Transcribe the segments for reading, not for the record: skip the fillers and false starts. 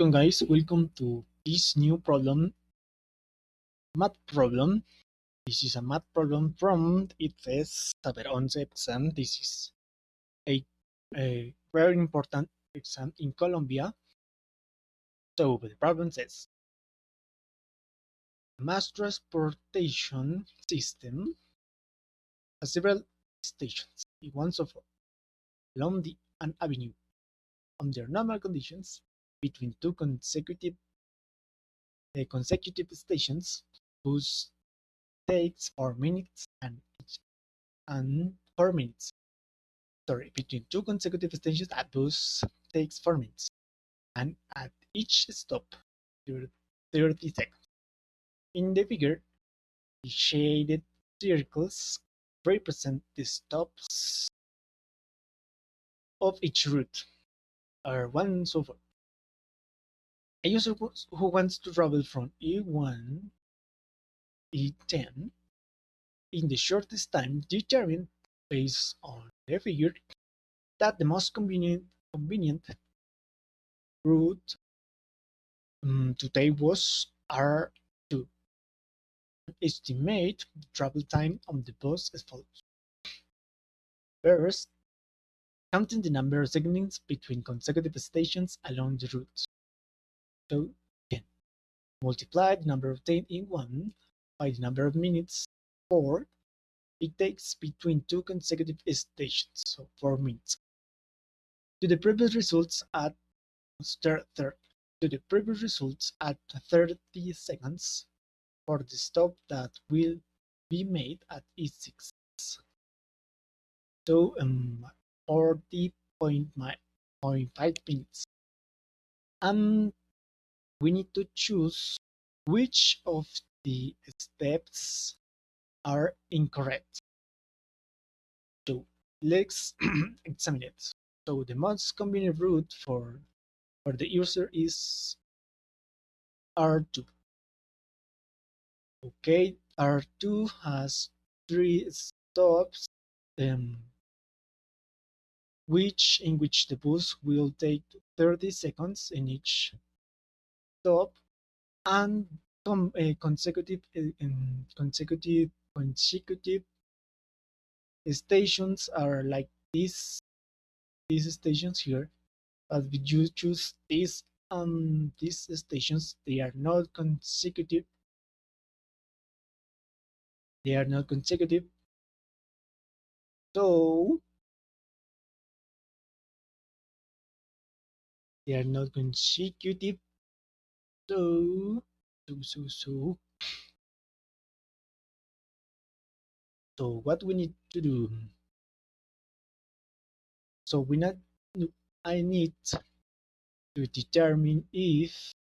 Welcome guys, welcome to this new problem, math problem. This is a math problem from ITFES Saber 11 exam. This is a very important exam in Colombia. So the problem says, a mass transportation system has several stations in one so forth along an avenue under normal conditions between two consecutive stations whose takes 4 minutes and 4 minutes. Sorry, between two consecutive stations at bus takes 4 minutes, and at each stop 30 seconds. In the figure, the shaded circles represent the stops of each route, or one so forth. A user who wants to travel from E1 E10 in the shortest time determined based on the figure that the most convenient route today was R2. Estimate the travel time on the bus as follows. First, counting the number of segments between consecutive stations along the route. So again, multiply the number obtained in 1 by the number of minutes 4 it takes between two consecutive stations, so 4 minutes. To the previous results at 30 seconds for the stop that will be made at E6. So 40.5 minutes. And we need to choose which of the steps are incorrect. So let's examine it. So the most convenient route for the user is R2. Okay, R2 has 3 stops, in which the bus will take 30 seconds in each stop, and consecutive stations are like these stations here. But if you choose these stations, they are not consecutive. So they are not consecutive. So what we need to do? So I need to determine if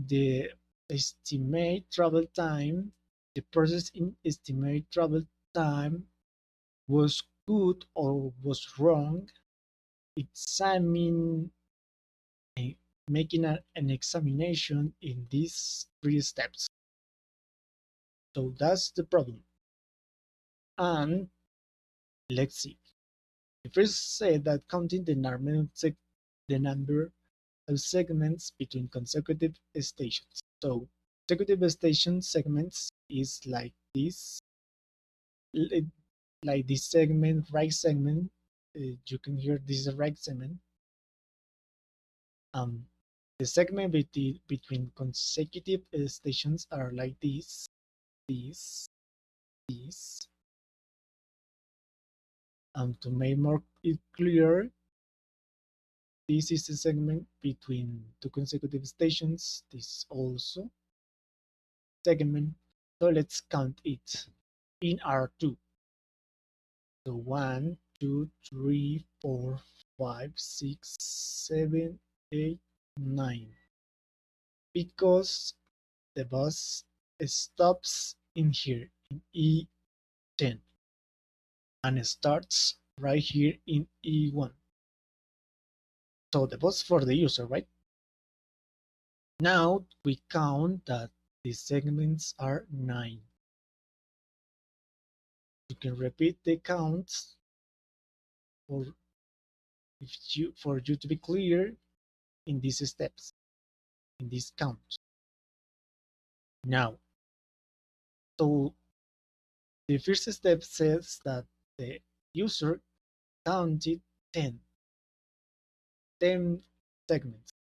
the estimate travel time, the process in estimate travel time was good or was wrong. Examine making an examination in these 3 steps. So that's the problem. And let's see. The first said that counting the number of segments between consecutive stations. So consecutive station segments is like this, like this segment, right segment. You can hear this is a right segment. The segment between consecutive stations are like this. To make more clear, this is a segment between two consecutive stations. This also segment. So let's count it in R2. So 1, 2, 3, 4, 5, 6, 7, 8, 9. Because the bus stops in here in E10 and starts right here in E1. So the bus for the user, right? Now we count that the segments are 9. You can repeat the counts for you to be clear in these steps, in this count. Now, so the first step says that the user counted 10 segments,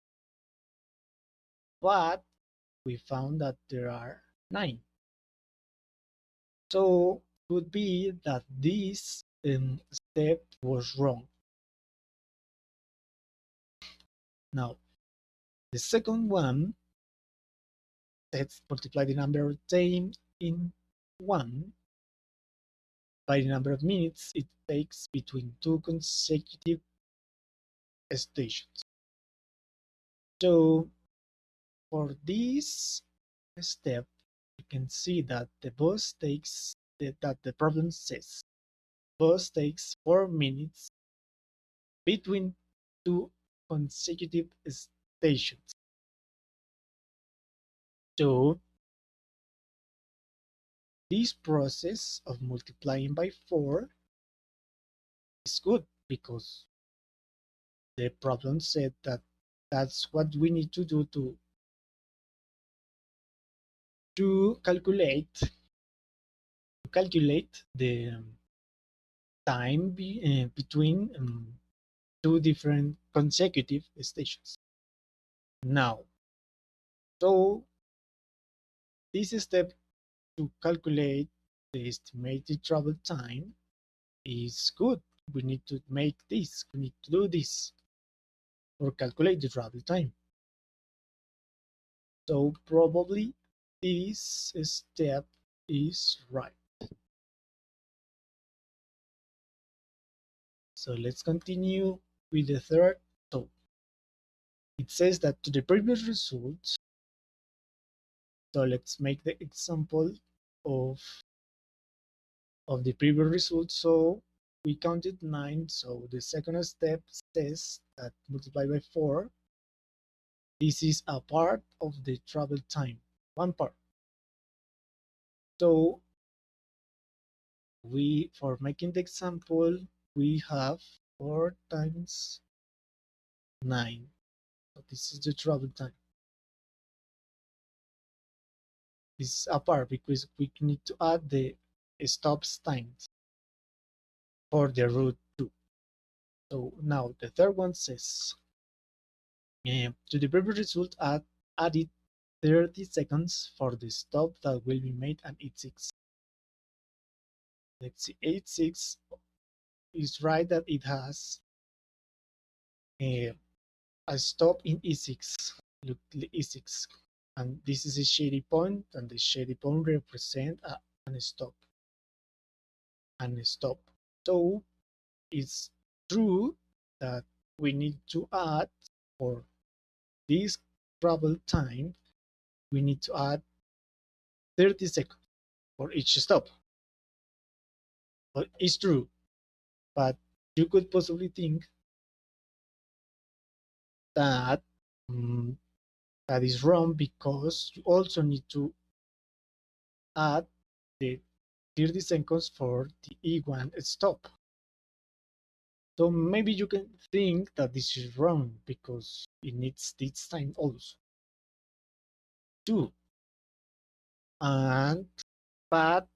but we found that there are 9. So could be that this step was wrong. Now, the second one, let's multiply the number of times in 1 by the number of minutes it takes between 2 consecutive stations. So for this step, you can see that the bus takes that the problem says bus takes 4 minutes between 2 consecutive stations. So this process of multiplying by 4 is good because the problem said that that's what we need to do to calculate the time between 2 different consecutive stations. Now, so this step to calculate the estimated travel time is good. We need to make this, we need to do this or calculate the travel time. So probably this step is right. So let's continue with the third. So it says that to the previous result, so let's make the example of the previous result. So we counted 9. So the second step says that multiply by 4. This is a part of the travel time, one part. So for making the example, we have 4 times 9. So this is the travel time. This is a part because we need to add the stops times for the route 2. So now the third one says to the previous result added 30 seconds for the stop that will be made at E6. Let's see, E6 is right that it has a stop in E6. Look, E6, and this is a shady point, and the shady point represent a stop. And a stop. So it's true that we need to add for this travel time, we need to add 30 seconds for each stop. But it's true, but you could possibly think that that is wrong because you also need to add the 30 seconds for the E1 stop. So maybe you can think that this is wrong because it needs this time also too. And but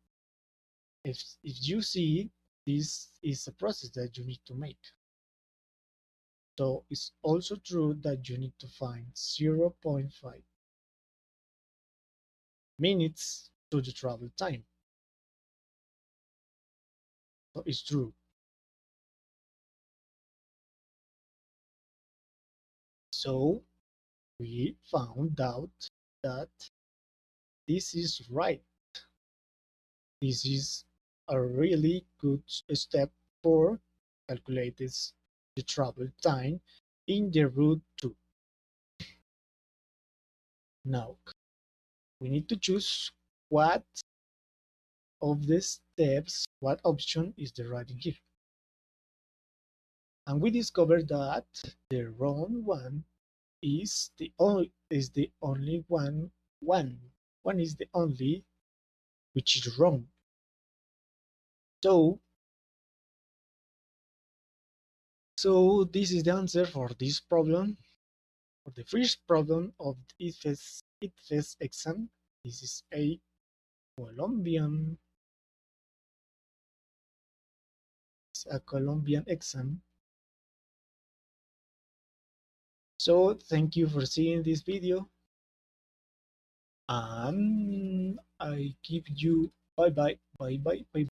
if you see, this is a process that you need to make. So it's also true that you need to find 0.5 minutes to the travel time. So it's true. So we found out that this is right. This is a really good step for calculating the travel time in the route 2. Now, we need to choose what of the steps, what option is the right in here. And we discovered that the wrong one is the only one. One is the only which is wrong. So this is the answer for this problem, for the first problem of the ITFES exam. This is a Colombian, exam. So thank you for seeing this video, and I give you bye bye.